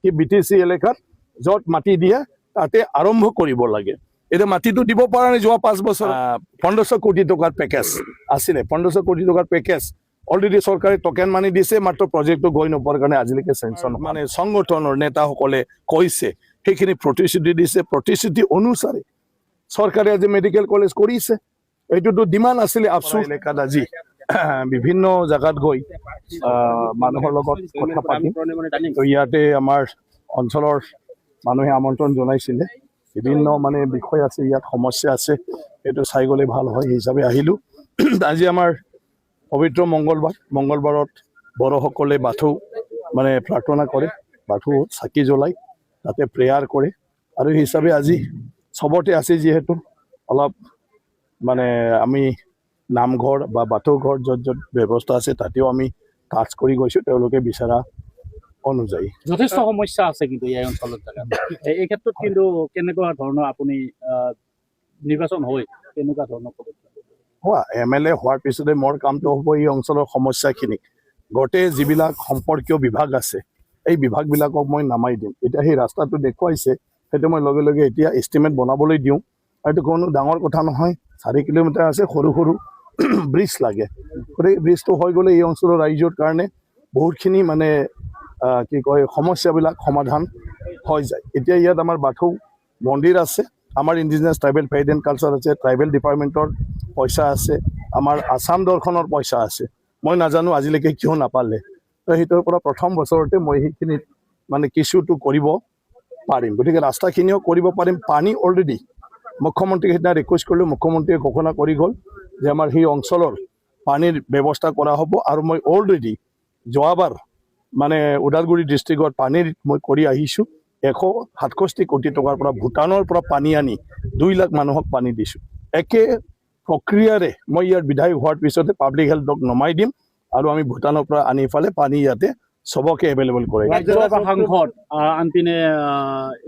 সি BTC এলেকাত য'ত মাটি দিয়ে তাতে আৰম্ভ কৰিব লাগে এতিয়া মাটিটো দিব পৰা নাই যোৱা 5 বছৰ 1500 কোটি টকাৰ পেকেজ আছিলে 1500 কোটি টকাৰ পেকেজ অলৰেডি চৰকাৰে টকেন মানি দিছে মাত্ৰ প্ৰজেক্টটো গৈ নপৰ কাৰণে আজিলৈকে চেংচন মানে সংগঠনৰ নেতাসকলে কৈছে সেইখিনি প্ৰতিশ্ৰুতি দিছে প্ৰতিশ্ৰুতি অনুসাৰে চৰকাৰে আজি মেডিকেল কলেজ কৰিছে এইটোতো ডিমাণ্ড আছিলে আফসোস এলেকাত আজি বিভিন্ন জায়গাত গৈ মানুহৰ লগত কথা পাতি তো ইয়াতে আমাৰ অঞ্চলৰ মানুহে আমন্ত্ৰণ জনাইছিলে বিভিন্ন মানে বিষয় আছে ইয়াত সমস্যা আছে এইটো চাই গ'লে ভাল হয় হিচাপে আহিলোঁ আজি আমাৰ পবিত্ৰ মংগলবাৰত বড়োসকলে বাথৌ মানে প্ৰাৰ্থনা কৰে বাথৌ চাকি জ্বলাই তাতে প্ৰেয়াৰ কৰে আৰু হিচাপে আজি চবতে আছে যিহেতু অলপ মানে আমি নামঘৰ বা বাথৌ ঘৰ য'ত য'ত ব্যৱস্থা আছে তাতেও আমি টাচ কৰি গৈছোঁ তেওঁলোকে বিচৰা অনুযায়ী যথেষ্ট সমস্যা আছে কিন্তু এই অঞ্চলত এই ক্ষেত্ৰত কিন্তু কেনেকুৱা ধৰণৰ আপুনি নিৰ্বাচন হয় কেনেকুৱা ধৰণৰ হোৱা MLA হোৱাৰ পিছতে মোৰ কামটো হ'ব এই অঞ্চলৰ সমস্যাখিনি গোটেই যিবিলাক সম্পৰ্কীয় বিভাগ আছে এই বিভাগবিলাকক মই নামাই দিম এতিয়া সেই ৰাস্তাটো দেখুৱাইছে সেইটো মই লগে লগে এতিয়া এষ্টিমেট বনাবলৈ দিওঁ এইটো কোনো ডাঙৰ কথা নহয় 4 কিলোমিটাৰ আছে সৰু সৰু ব্ৰিজ লাগে গতিকে ব্ৰিজটো হৈ গ'লে এই অঞ্চলৰ ৰাইজৰ কাৰণে বহুতখিনি মানে কি কয় সমস্যাবিলাক সমাধান হৈ যায় এতিয়া ইয়াত আমাৰ বাথৌ মন্দিৰ আছে আমাৰ indigenous tribal faith and culture আছে ট্ৰাইবেল ডিপাৰ্টমেণ্টৰ পইচা আছে আমাৰ আসাম দৰ্শনৰ পইচা আছে মই নাজানো আজিলৈকে কিয় নাপালে তো সেইটোৰ পৰা প্ৰথম বছৰতে মই সেইখিনিত মানে কিছুটো কৰিব পাৰিম গতিকে ৰাস্তাখিনিও কৰিব পাৰিম পানী অলৰেডি মুখ্যমন্ত্ৰীক সেইদিনা ৰিকুৱেষ্ট কৰিলোঁ মুখ্যমন্ত্ৰীয়ে ঘোষণা কৰি গ'ল যে আমাৰ সেই অঞ্চলৰ পানীৰ ব্যৱস্থা কৰা হ'ব আৰু মই অলৰেডি যোৱাবাৰ মানে ওদালগুৰি ডিষ্ট্ৰিক্টত পানীৰ মই কৰি আহিছোঁ 167 কোটি টকাৰ পৰা ভূটানৰ পৰা পানী আনি 2 লাখ মানুহক পানী দিছোঁ একে প্ৰক্ৰিয়াৰে মই ইয়াৰ বিধায়ক হোৱাৰ পিছতে পাব্লিক হেল্থক নমাই দিম আৰু আমি ভূটানৰ পৰা আনি ফালে পানী ইয়াতে সবকে এভেইলেবল কৰে সাংসদ আনপিনে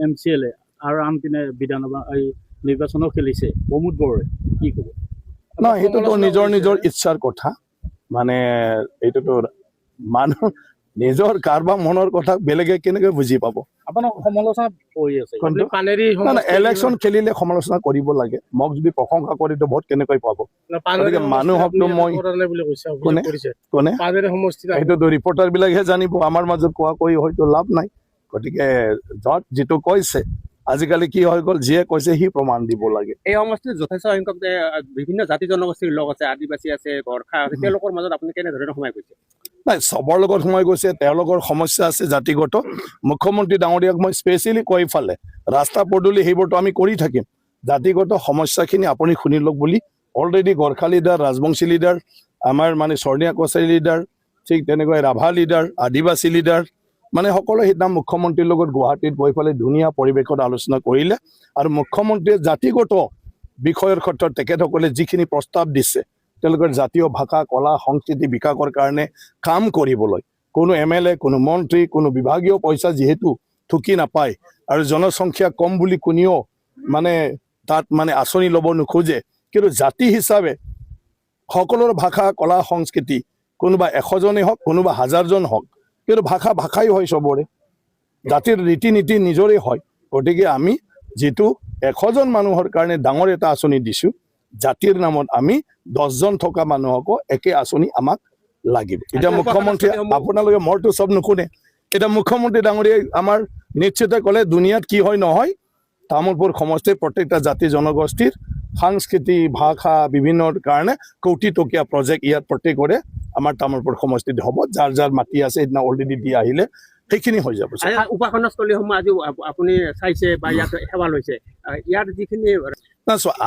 MCLA আৰু আনপিনে বিধানসভা এই নিৰ্বাচনো খেলিছে প্ৰমোদ বড়োৱে কি ক'ব না সেইটোতো নিজৰ নিজৰ ইচ্ছাৰ কথা মানে এইটোতো মানুহ নিজৰ কাৰোবাৰ মনৰ কথা বেলেগে কেনেকৈ বুজি পাব আপোনাৰ সমালোচনা কৰি আছে ইলেকশ্যন খেলিলে সমালোচনা কৰিব লাগে মোক যদি প্ৰশংসা কৰি তো ভোট কেনেকৈ পাব গতিকে মানুহকতো মই কোনে সেইটোতো ৰিপৰ্টাৰবিলাকহে জানিব আমাৰ মাজত কোৱা কৈ হয়তো লাভ নাই গতিকে য'ত যিটো কৈছে আজিকালি কি হৈ গ'ল যিয়ে কৈছে সি প্ৰমাণ দিব লাগে এই সমষ্টিত যথেষ্ট সংখ্যক বিভিন্ন জাতি জনগোষ্ঠীৰ লোক আছে আদিবাসী আছে গৰ্খা আছে তেওঁলোকৰ মাজত আপুনি কেনেধৰণে সোমাই গৈছে নাই চবৰ লগত সোমাই গৈছে তেওঁলোকৰ সমস্যা আছে জাতিগত মুখ্যমন্ত্ৰী ডাঙৰীয়াক মই স্পেচিয়েলি কৈ ফালে ৰাস্তা পদূলি সেইবোৰতো আমি কৰি থাকিম জাতিগত সমস্যাখিনি আপুনি শুনি লওক বুলি অলৰেডি গৰ্খা লিডাৰ ৰাজবংশী লিডাৰ আমাৰ মানে স্বৰ্ণীয়া কছাৰী লিডাৰ ঠিক তেনেকৈ ৰাভা লিডাৰ আদিবাসী লিডাৰ মানে সকলো সিদিনা মুখ্যমন্ত্ৰীৰ লগত গুৱাহাটীত গৈ পেলাই ধুনীয়া পৰিৱেশত আলোচনা কৰিলে আৰু মুখ্যমন্ত্ৰীয়ে জাতিগত বিষয়ৰ ক্ষেত্ৰত তেখেতসকলে যিখিনি প্ৰস্তাৱ দিছে তেওঁলোকৰ জাতীয় ভাষা কলা সংস্কৃতি বিকাশৰ কাৰণে কাম কৰিবলৈ কোনো MLA কোনো মন্ত্ৰী কোনো বিভাগীয় পইচা যিহেতু থুকি নাপায় আৰু জনসংখ্যা কম বুলি কোনেও মানে তাত মানে আঁচনি ল'ব নোখোজে কিন্তু জাতি হিচাপে সকলোৰ ভাষা কলা সংস্কৃতি কোনোবা 100 জনেই হওক কোনোবা 1000 জন হওক কিন্তু ভাষাই হয় চবৰে জাতিৰ ৰীতি নীতি নিজৰে হয় গতিকে আমি যেটো 100 জন মানুহৰ কাৰণে ডাঙৰ এটা আঁচনি দিছোঁ জাতিৰ নামত আমি 10 জন থকা মানুহকো একে আঁচনি আমাক লাগিব এতিয়া মুখ্যমন্ত্ৰী আপোনালোকে মোৰটো সব নুশুনে এটা মুখ্যমন্ত্ৰী ডাঙৰীয়াই আমাৰ নিশ্চিত ক'লে দুনিয়াত কি হয় নহয় তামোলপুৰ সমষ্টিৰ প্ৰত্যেকটা জাতি জনগোষ্ঠীৰ সংস্কৃতি ভাষা বিভিন্নৰ কাৰণে কোটি টকীয়া প্ৰজেক্ট ইয়াত প্ৰত্যেকৰে আমাৰ তামোলপুৰ সমষ্টিত হ'ব যাৰ যাৰ মাটি আছে সেইদিনা অলৰেডি দি আহিলে সেইখিনি হৈ যাব উপাসনাস্থলীসমূহ আজি আপুনি চাইছে বা ইয়াত সেৱা লৈছে ইয়াৰ যিখিনি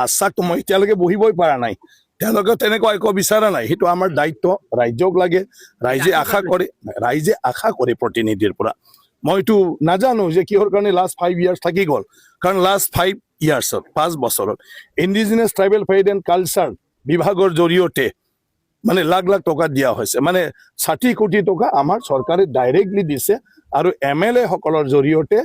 আশ্বাসটো মই এতিয়ালৈকে বহিবই পৰা নাই তেওঁলোকে তেনেকুৱা একো বিচৰা নাই সেইটো আমাৰ দায়িত্ব ৰাজ্যক লাগে ৰাইজে আশা কৰে প্ৰতিনিধিৰ পৰা মইতো নাজানো যে কিহৰ কাৰণে লাষ্ট 5 ইয়াৰ্ছ থাকি গ'ল কাৰণ লাষ্ট 5 ইয়াৰ্ছত 5 বছৰত indigenous tribal faith and culture বিভাগৰ জৰিয়তে মানে লাখ লাখ টকা দিয়া হৈছে মানে 60 কোটি টকা আমাৰ চৰকাৰে ডাইৰেক্টলি দিছে আৰু MLA সকলৰ জৰিয়তে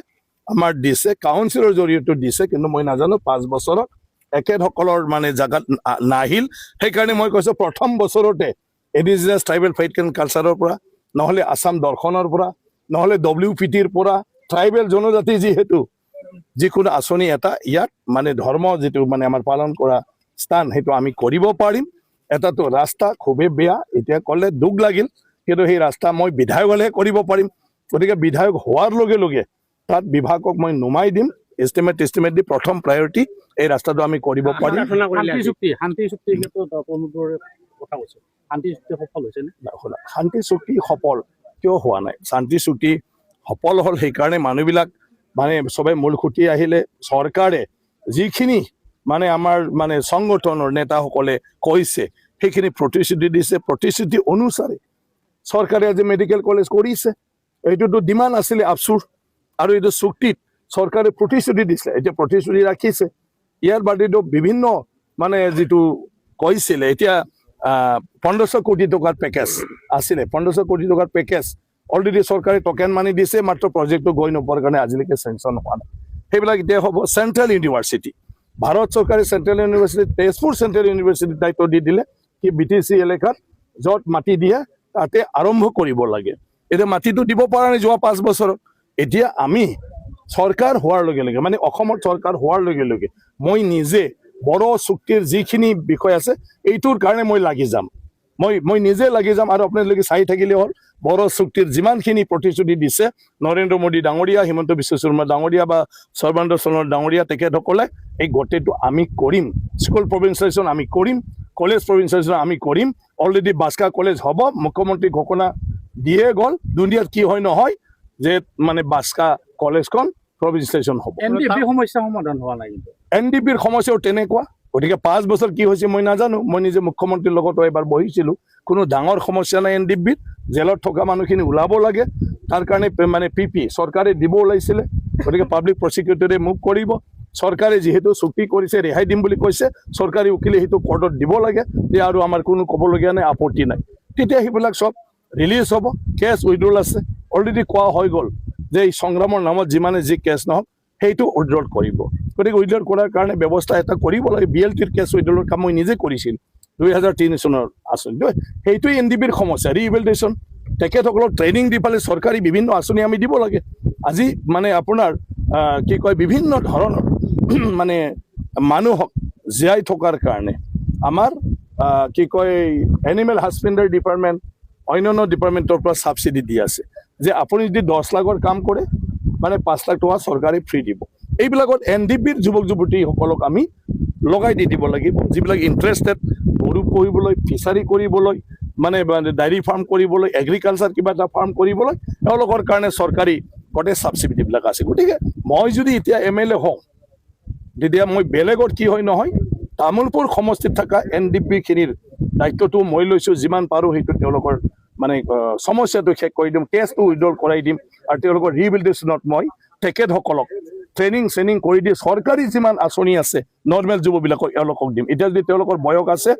আমাৰ দিছে কাউন্সিলৰ জৰিয়তে দিছে কিন্তু মই নাজানো 5 বছৰত একেসকলৰ মানে জাগাত নাহিল সেইকাৰণে মই কৈছোঁ প্ৰথম বছৰতে ইণ্ডিজিনাছ ট্ৰাইবেল ফেড এণ্ড কালচাৰৰ পৰা নহ'লে আসাম দৰ্শনৰ পৰা নহ'লে WPTৰ পৰা ট্ৰাইবেল জনজাতি যিহেতু যিকোনো আঁচনি এটা ইয়াত মানে ধৰ্ম যিটো মানে আমাৰ পালন কৰা স্থান সেইটো আমি কৰিব পাৰিম। এটাতো ৰাস্তা খুবেই বেয়া, এতিয়া ক'লে দুখ লাগিল, কিন্তু সেই ৰাস্তা মই বিধায়ক হ'লেহে কৰিব পাৰিম। গতিকে বিধায়ক হোৱাৰ লগে লগে তাত বিভাগক মই নুমাই দিম, এষ্টিমেট দি প্ৰথম প্ৰায়ৰিটি এই ৰাস্তাটো আমি কৰিব পাৰিম। আলোচনা কৰিলে শান্তি চুক্তিৰ ক্ষেত্ৰত প্ৰমোদ বড়োৱে কথা কৈছে, শান্তি চুক্তি সফল হৈছে নে? শান্তি চুক্তি সফল কিয় হোৱা নাই? শান্তি চুক্তি সফল হ'ল সেইকাৰণে মানুহবিলাক মানে চবে মূল খুঁটি আহিলে। চৰকাৰে যিখিনি মানে আমাৰ মানে সংগঠনৰ নেতাসকলে কৈছে সেইখিনি প্ৰতিশ্ৰুতি দিছে, প্ৰতিশ্ৰুতি অনুসাৰে চৰকাৰে আজি মেডিকেল কলেজ কৰিছে। এইটোতো ডিমাণ্ড আছিলে আফচুৰ, আৰু এইটো চুক্তিত চৰকাৰে প্ৰতিশ্ৰুতি দিছে, এতিয়া প্ৰতিশ্ৰুতি ৰাখিছে। ইয়াৰ বাদেতো বিভিন্ন মানে যিটো কৈছিলে এতিয়া 1500 কোটি টকাৰ পেকেজ আছিলে, 1500 কোটি টকাৰ পেকেজ অলৰেডি চৰকাৰে টকেন মানি দিছে, মাত্ৰ প্ৰজেক্টটো গৈ নোপোৱাৰ কাৰণে আজিলৈকে চেংচন হোৱা নাই। সেইবিলাক এতিয়া হ'ব চেণ্ট্ৰেল ইউনিভাৰ্চিটি। ভাৰত চৰকাৰে চেণ্ট্ৰেল ইউনিভাৰ্চিটি, তেজপুৰ চেণ্ট্ৰেল ইউনিভাৰ্চিটিৰ দায়িত্ব দি দিলে কি BTC এলেকাত য'ত মাটি দিয়ে তাতে আৰম্ভ কৰিব লাগে। এতিয়া মাটিটো দিব পৰা নাই যোৱা 5 বছৰত। এতিয়া আমি চৰকাৰ হোৱাৰ লগে লগে মানে অসমৰ চৰকাৰ হোৱাৰ লগে লগে মই নিজে বড়ো চুক্তিৰ যিখিনি বিষয় আছে এইটোৰ কাৰণে মই লাগি যাম, মই নিজে লাগি যাম। আৰু আপোনালোকে চাই থাকিলে হ'ল বড়ো চুক্তিৰ যিমানখিনি প্ৰতিশ্ৰুতি দিছে নৰেন্দ্ৰ মোদী ডাঙৰীয়া, হিমন্ত বিশ্ব শৰ্মা ডাঙৰীয়া বা সৰ্বানন্দ সোণোৱাল ডাঙৰীয়া, তেখেতসকলে এই গোটেইটো আমি কৰিম। স্কুল প্ৰভিন্সিয়েশ্যন আমি কৰিম, কলেজ প্ৰভিন্সিয়েশ্যন আমি কৰিম। অলৰেডি বাস্কা কলেজ হ'ব, মুখ্যমন্ত্ৰী ঘোষণা দিয়ে গ'ল। দুনিয়াত কি হয় নহয় যে মানে বাস্কা কলেজখন প্ৰভিন্সিয়েশ্যন হ'ব। NDP সমস্যা সমাধান হোৱা নাই কিন্তু NDPৰ সমস্যাও তেনেকুৱা। গতিকে 5 বছৰ কি হৈছে মই নাজানো, মই নিজে মুখ্যমন্ত্ৰীৰ লগতো এবাৰ বহিছিলোঁ। কোনো ডাঙৰ সমস্যা নাই NDPৰ। জেলত থকা মানুহখিনি ওলাব লাগে, তাৰ কাৰণে মানে PP চৰকাৰে দিব ওলাইছিলে। গতিকে পাব্লিক প্ৰচিকিউটৰে মুভ কৰিব। চৰকাৰে যিহেতু চুক্তি কৰিছে, ৰেহাই দিম বুলি কৈছে, চৰকাৰী উকিলে সেইটো কোৰ্টত দিব লাগে যে আৰু আমাৰ কোনো ক'বলগীয়া নাই, আপত্তি নাই। তেতিয়া সেইবিলাক চব ৰিলিজ হ'ব। কেছ উইড্ৰল আছে, অলৰেডি কোৱা হৈ গ'ল যে এই সংগ্ৰামৰ নামত যিমানে যি কেছ নহওক সেইটো উইড্ৰল কৰিব। গতিকে উইড্ৰল কৰাৰ কাৰণে ব্যৱস্থা এটা কৰিব লাগে। BLTৰ কেছ উইড্ৰলৰ কাম মই নিজে কৰিছিলোঁ 2003 চনৰ আঁচনি। সেইটোৱে NDPৰ সমস্যা, ৰিহেবিলিটেশ্যন। তেখেতসকলক ট্ৰেইনিং দি পেলাই চৰকাৰী বিভিন্ন আঁচনি আমি দিব লাগে। আজি মানে আপোনাৰ কি কয় বিভিন্ন ধৰণৰ মানে মানুহক জীয়াই থকাৰ কাৰণে আমাৰ কি কয় এনিমেল হাজবেণ্ডাৰী ডিপাৰ্টমেণ্ট অন্যান্য ডিপাৰ্টমেণ্টৰ পৰা ছাবচিডি দি আছে যে আপুনি যদি 10 লাখৰ কাম কৰে মানে 5 লাখ টকা চৰকাৰে ফ্ৰী দিব। এইবিলাকত NDPৰ যুৱক যুৱতীসকলক আমি লগাই দি দিব লাগিব, যিবিলাক ইণ্টাৰেষ্টেড গৰু পুহিবলৈ, ফিচাৰী কৰিবলৈ, মানে ডায়েৰী ফাৰ্ম কৰিবলৈ, এগ্ৰিকালচাৰ কিবা এটা ফাৰ্ম কৰিবলৈ, তেওঁলোকৰ কাৰণে চৰকাৰী গোটেই ছাবচিডিবিলাক আছে। গতিকে মই যদি এতিয়া MLA হওঁ তেতিয়া মই বেলেগত কি হয় নহয় তামোলপুৰ সমষ্টিত থকা NDPখিনিৰ দায়িত্বটো মই লৈছোঁ। যিমান পাৰোঁ সেইটো তেওঁলোকৰ মানে সমস্যাটো শেষ কৰি দিম, কেছটো উইড্ৰল কৰাই দিম। আৰু তেওঁলোকৰ ৰিহেবিলিটেশ্যনত মই তেখেতসকলক ট্ৰেইনিং কৰি দি চৰকাৰী যিমান আঁচনি আছে নৰ্মেল যুৱবিলাকক এওঁলোকক দিম। এতিয়া যদি তেওঁলোকৰ বয়স আছে,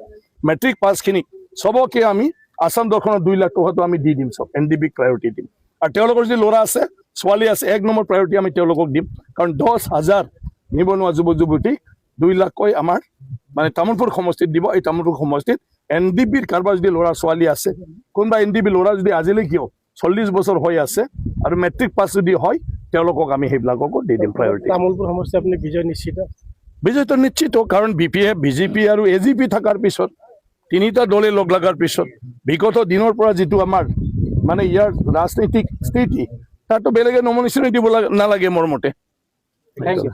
মেট্ৰিক পাছখিনিক চবকে আমি আসাম দৰ্শনত 2 লাখ টকাটো আমি দি দিম, চব NDPক প্ৰায়ৰিটি দিম। আৰু তেওঁলোকৰ যদি ল'ৰা আছে ছোৱালী আছে 1 নম্বৰ প্ৰায়ৰিটি আমি তেওঁলোকক দিম। কাৰণ 10,000 নিবনুৱা যুৱক যুৱতীক 2 লাখকৈ আমাৰ মানে তামোলপুৰ সমষ্টিত দিব। এই তামোলপুৰ সমষ্টিত NDPৰ কাৰোবাৰ যদি ল'ৰা ছোৱালী আছে, কোনোবা NDP ল'ৰা যদি আজিলৈকেও 40 বছৰ হৈ আছে আৰু মেট্ৰিক পাছ যদি হয়, তেওঁলোকক আমি সেইবিলাককো দি দিম প্ৰায়ৰিটি। তামোলপুৰ সমস্যা আপুনি বিজয় নিশ্চিত? বিজয়টো নিশ্চিত, কাৰণ BJP আৰু AGP থকাৰ পিছত 3টা দলে লগ লগাৰ পিছত বিগত দিনৰ পৰা যিটো আমাৰ মানে ইয়াৰ ৰাজনৈতিক স্থিতি, তাতো বেলেগে নমিনেশ্যন দিব নালাগে মোৰ মতে। Thank U.